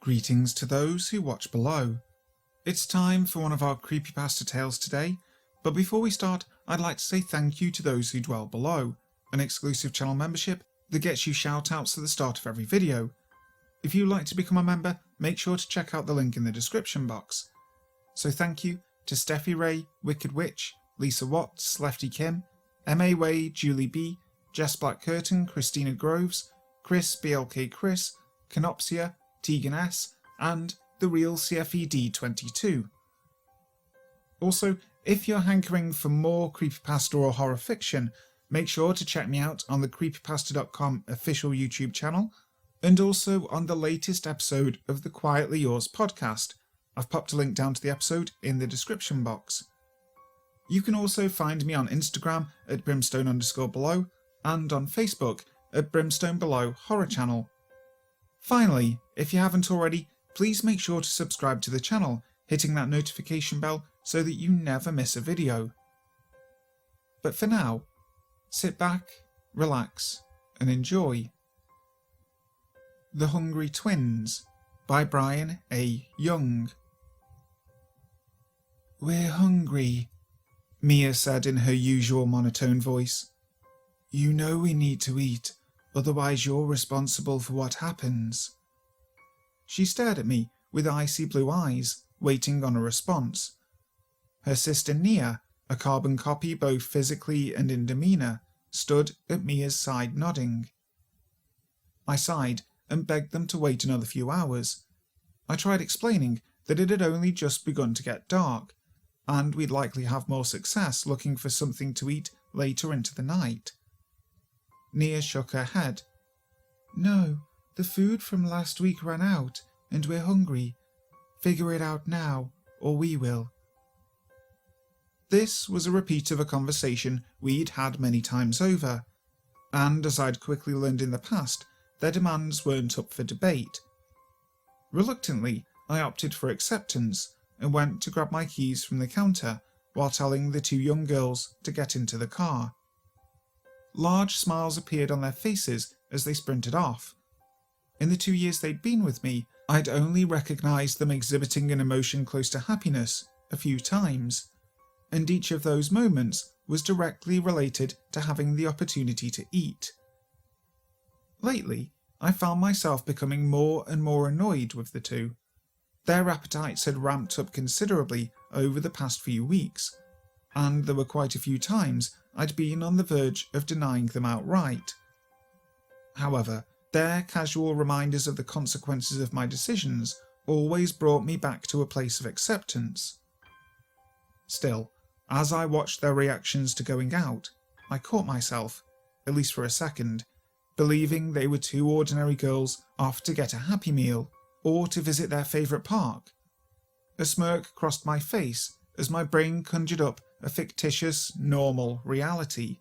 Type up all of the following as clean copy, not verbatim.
Greetings to those who watch below. It's time for one of our creepypasta tales today, but before we start, I'd like to say thank you to those who dwell below, an exclusive channel membership that gets you shoutouts at the start of every video. If you'd like to become a member, make sure to check out the link in the description box. So thank you to Steffi Ray, Wicked Witch, Lisa Watts, Lefty Kim, M.A. Way, Julie B, Jess Black Curtain, Christina Groves, Chris BLK Chris, Canopsia, Tegan S, and The Real CFED22. Also, if you're hankering for more creepypasta or horror fiction, make sure to check me out on the creepypasta.com official YouTube channel, and also on the latest episode of the Quietly Yours podcast. I've popped a link down to the episode in the description box. You can also find me on Instagram at brimstone_below and on Facebook at Brimstone Below Horror Channel. Finally, if you haven't already, please make sure to subscribe to the channel, hitting that notification bell so that you never miss a video. But for now, sit back, relax, and enjoy. The Hungry Twins by Bryan A. Young. "We're hungry," Mia said in her usual monotone voice. "You know we need to eat, otherwise you're responsible for what happens." She stared at me with icy blue eyes, waiting on a response. Her sister Nia, a carbon copy both physically and in demeanour, stood at Mia's side nodding. I sighed and begged them to wait another few hours. I tried explaining that it had only just begun to get dark, and we'd likely have more success looking for something to eat later into the night. Nia shook her head. "No, the food from last week ran out, and we're hungry. Figure it out now, or we will." This was a repeat of a conversation we'd had many times over, and as I'd quickly learned in the past, their demands weren't up for debate. Reluctantly, I opted for acceptance and went to grab my keys from the counter while telling the two young girls to get into the car. Large smiles appeared on their faces as they sprinted off. In the 2 years they'd been with me, I'd only recognised them exhibiting an emotion close to happiness a few times, and each of those moments was directly related to having the opportunity to eat. Lately, I found myself becoming more and more annoyed with the two. Their appetites had ramped up considerably over the past few weeks, and there were quite a few times I'd been on the verge of denying them outright. However, their casual reminders of the consequences of my decisions always brought me back to a place of acceptance. Still, as I watched their reactions to going out, I caught myself, at least for a second, believing they were two ordinary girls off to get a Happy Meal or to visit their favourite park. A smirk crossed my face as my brain conjured up a fictitious, normal reality.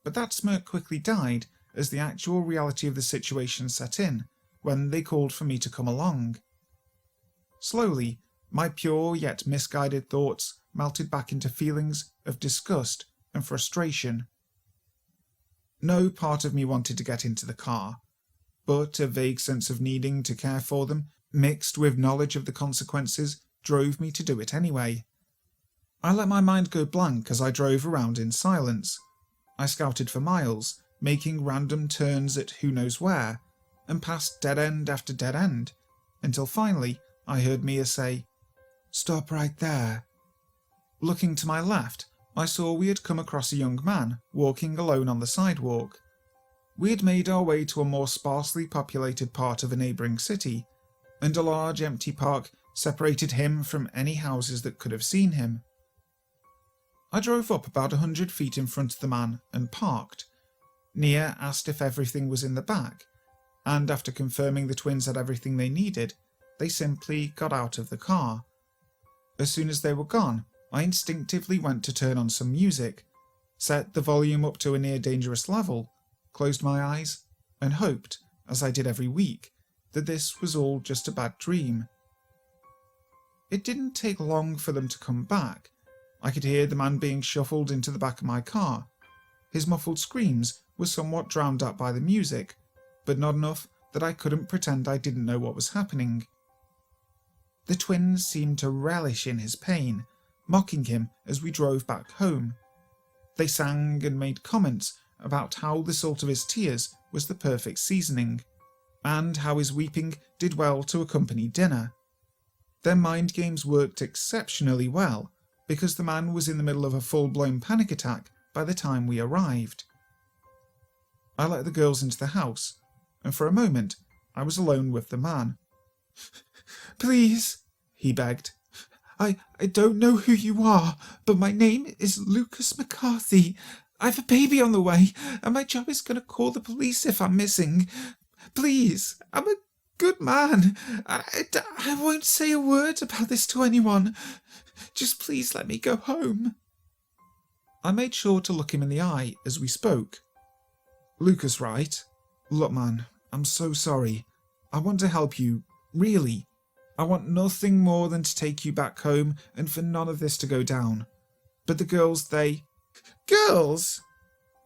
But that smirk quickly died as the actual reality of the situation set in when they called for me to come along. Slowly, my pure yet misguided thoughts melted back into feelings of disgust and frustration. No part of me wanted to get into the car, but a vague sense of needing to care for them, mixed with knowledge of the consequences, drove me to do it anyway. I let my mind go blank as I drove around in silence. I scouted for miles, making random turns at who knows where, and passed dead end after dead end, until finally I heard Mia say, "Stop right there." Looking to my left, I saw we had come across a young man walking alone on the sidewalk. We had made our way to a more sparsely populated part of a neighbouring city, and a large empty park separated him from any houses that could have seen him. I drove up about 100 feet in front of the man and parked. Nia asked if everything was in the back, and after confirming the twins had everything they needed, they simply got out of the car. As soon as they were gone, I instinctively went to turn on some music, set the volume up to a near dangerous level, closed my eyes, and hoped, as I did every week, that this was all just a bad dream. It didn't take long for them to come back. I could hear the man being shuffled into the back of my car. His muffled screams were somewhat drowned out by the music, but not enough that I couldn't pretend I didn't know what was happening. The twins seemed to relish in his pain, mocking him as we drove back home. They sang and made comments about how the salt of his tears was the perfect seasoning, and how his weeping did well to accompany dinner. Their mind games worked exceptionally well, because the man was in the middle of a full-blown panic attack by the time we arrived. I let the girls into the house, and for a moment I was alone with the man. "Please," he begged. I don't know who you are, but my name is Lucas McCarthy. I've a baby on the way, and my job is going to call the police if I'm missing. Please, I'm a good man. I won't say a word about this to anyone. Just please let me go home." I made sure to look him in the eye as we spoke. "Lucas, right? Look, man, I'm so sorry. I want to help you, really. I want nothing more than to take you back home and for none of this to go down. But the girls, they..." "Girls?"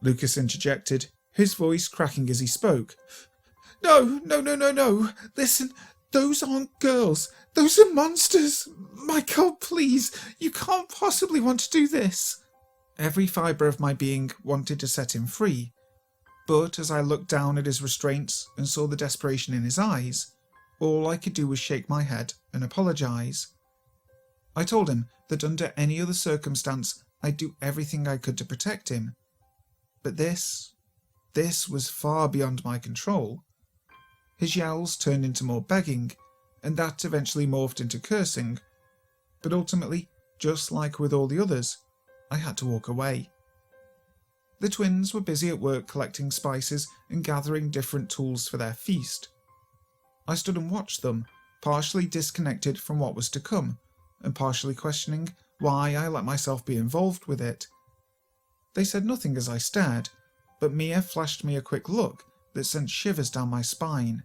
Lucas interjected, his voice cracking as he spoke. No. Listen, those aren't girls. Those are monsters. My God, please, you can't possibly want to do this." Every fibre of my being wanted to set him free, but as I looked down at his restraints and saw the desperation in his eyes, all I could do was shake my head and apologise. I told him that under any other circumstance I'd do everything I could to protect him. But this was far beyond my control. His yells turned into more begging, and that eventually morphed into cursing. But ultimately, just like with all the others, I had to walk away. The twins were busy at work collecting spices and gathering different tools for their feast. I stood and watched them, partially disconnected from what was to come, and partially questioning why I let myself be involved with it. They said nothing as I stared, but Mia flashed me a quick look that sent shivers down my spine.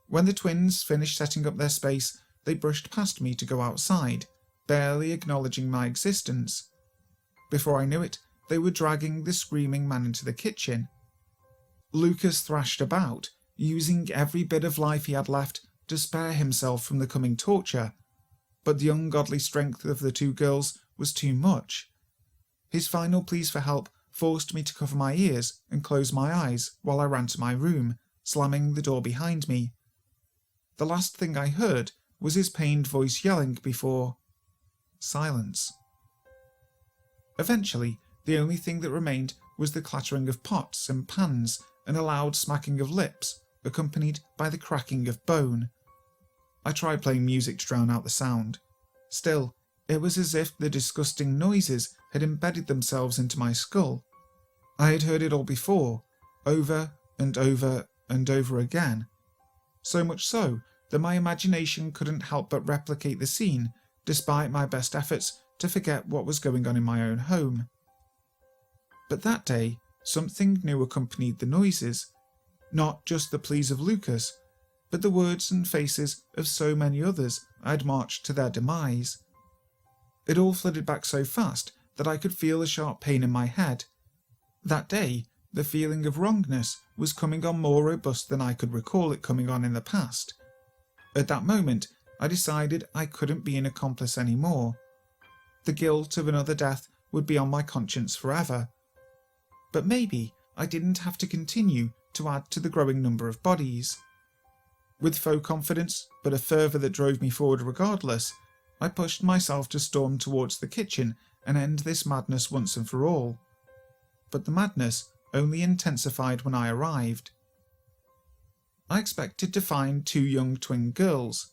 When the twins finished setting up their space, they brushed past me to go outside, barely acknowledging my existence. Before I knew it, they were dragging the screaming man into the kitchen. Lucas thrashed about, using every bit of life he had left to spare himself from the coming torture, but the ungodly strength of the two girls was too much. His final pleas for help forced me to cover my ears and close my eyes while I ran to my room, slamming the door behind me. The last thing I heard was his pained voice yelling before silence. Eventually, the only thing that remained was the clattering of pots and pans and a loud smacking of lips, accompanied by the cracking of bone. I tried playing music to drown out the sound. Still, it was as if the disgusting noises had embedded themselves into my skull. I had heard it all before, over and over and over again. So much so that my imagination couldn't help but replicate the scene, despite my best efforts to forget what was going on in my own home. But that day, something new accompanied the noises. Not just the pleas of Lucas, but the words and faces of so many others I had marched to their demise. It all flooded back so fast that I could feel a sharp pain in my head. That day, the feeling of wrongness was coming on more robust than I could recall it coming on in the past. At that moment, I decided I couldn't be an accomplice anymore. The guilt of another death would be on my conscience forever. But maybe I didn't have to continue to add to the growing number of bodies. With faux confidence, but a fervour that drove me forward regardless, I pushed myself to storm towards the kitchen and end this madness once and for all. But the madness only intensified when I arrived. I expected to find two young twin girls.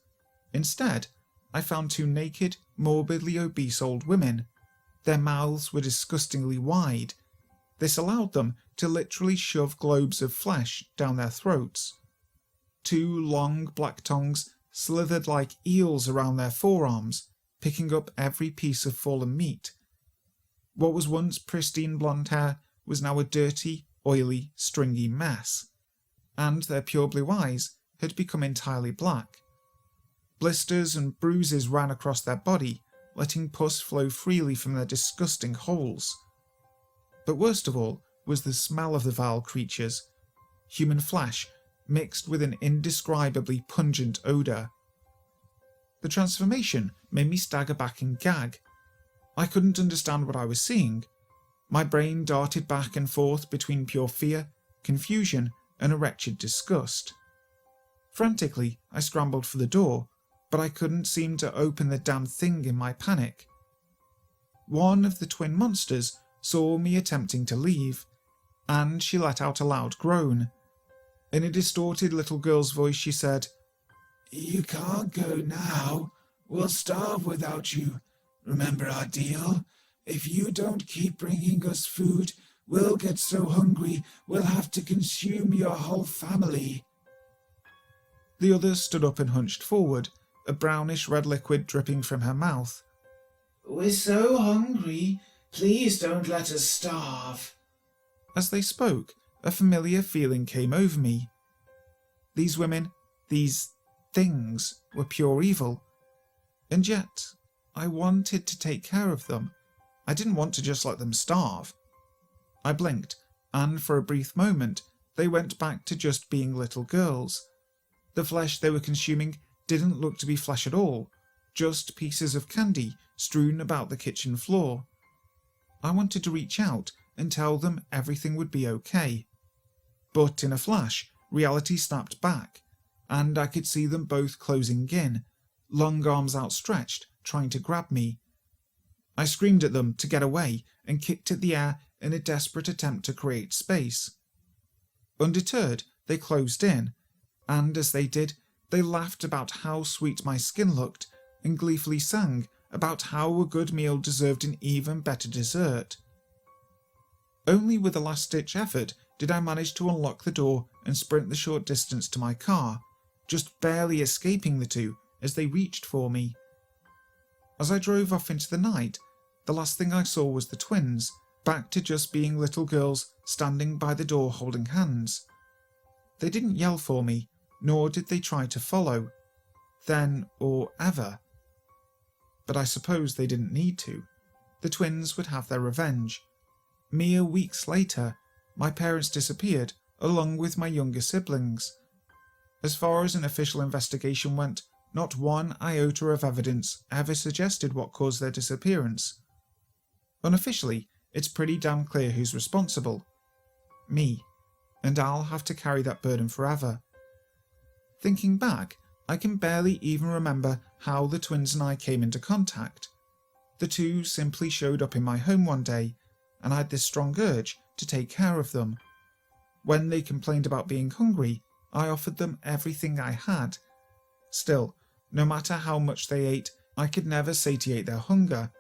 Instead, I found two naked, morbidly obese old women. Their mouths were disgustingly wide. This allowed them to literally shove globes of flesh down their throats. Two long black tongues slithered like eels around their forearms, picking up every piece of fallen meat. What was once pristine blonde hair was now a dirty, oily, stringy mess, and their pure blue eyes had become entirely black. Blisters and bruises ran across their body, letting pus flow freely from their disgusting holes. But worst of all was the smell of the vile creatures. Human flesh, mixed with an indescribably pungent odour. The transformation made me stagger back and gag. I couldn't understand what I was seeing. My brain darted back and forth between pure fear, confusion, and a wretched disgust. Frantically, I scrambled for the door, but I couldn't seem to open the damn thing in my panic. One of the twin monsters saw me attempting to leave, and she let out a loud groan. In a distorted little girl's voice she said, "You can't go now. We'll starve without you. Remember our deal? If you don't keep bringing us food, we'll get so hungry we'll have to consume your whole family." The others stood up and hunched forward, a brownish red liquid dripping from her mouth. "We're so hungry. Please don't let us starve." As they spoke, a familiar feeling came over me. These women, these things, were pure evil. And yet, I wanted to take care of them. I didn't want to just let them starve. I blinked, and for a brief moment, they went back to just being little girls. The flesh they were consuming didn't look to be flesh at all, just pieces of candy strewn about the kitchen floor. I wanted to reach out and tell them everything would be okay. But in a flash, reality snapped back, and I could see them both closing in, long arms outstretched, trying to grab me. I screamed at them to get away and kicked at the air in a desperate attempt to create space. Undeterred, they closed in, and as they did, they laughed about how sweet my skin looked and gleefully sang about how a good meal deserved an even better dessert. Only with a last-ditch effort did I manage to unlock the door and sprint the short distance to my car, just barely escaping the two as they reached for me. As I drove off into the night, the last thing I saw was the twins, back to just being little girls standing by the door holding hands. They didn't yell for me, nor did they try to follow, then or ever. But I suppose they didn't need to. The twins would have their revenge. Mere weeks later, my parents disappeared, along with my younger siblings. As far as an official investigation went, not one iota of evidence ever suggested what caused their disappearance. Unofficially, it's pretty damn clear who's responsible. Me. And I'll have to carry that burden forever. Thinking back, I can barely even remember how the twins and I came into contact. The two simply showed up in my home one day, and I had this strong urge to take care of them. When they complained about being hungry, I offered them everything I had. Still, no matter how much they ate, I could never satiate their hunger.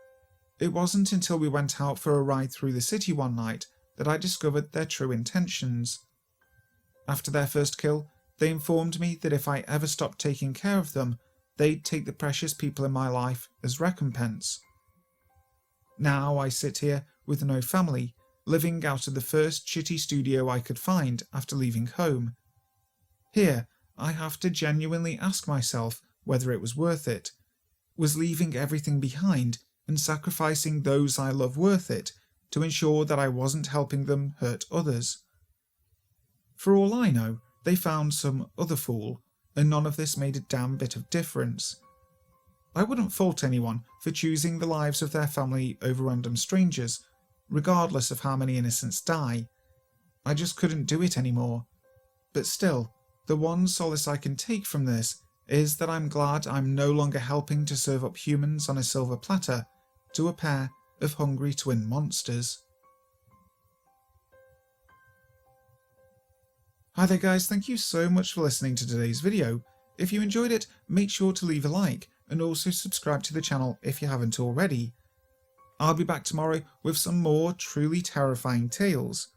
It wasn't until we went out for a ride through the city one night that I discovered their true intentions. After their first kill, they informed me that if I ever stopped taking care of them, they'd take the precious people in my life as recompense. Now I sit here with no family, living out of the first shitty studio I could find after leaving home. Here, I have to genuinely ask myself whether it was worth it. Was leaving everything behind and sacrificing those I love worth it to ensure that I wasn't helping them hurt others? For all I know, they found some other fool, and none of this made a damn bit of difference. I wouldn't fault anyone for choosing the lives of their family over random strangers, regardless of how many innocents die. I just couldn't do it anymore. But still, the one solace I can take from this is that I'm glad I'm no longer helping to serve up humans on a silver platter to a pair of hungry twin monsters. Hi there guys, thank you so much for listening to today's video. If you enjoyed it, make sure to leave a like and also subscribe to the channel if you haven't already. I'll be back tomorrow with some more truly terrifying tales.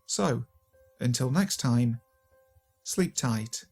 So, until next time, sleep tight.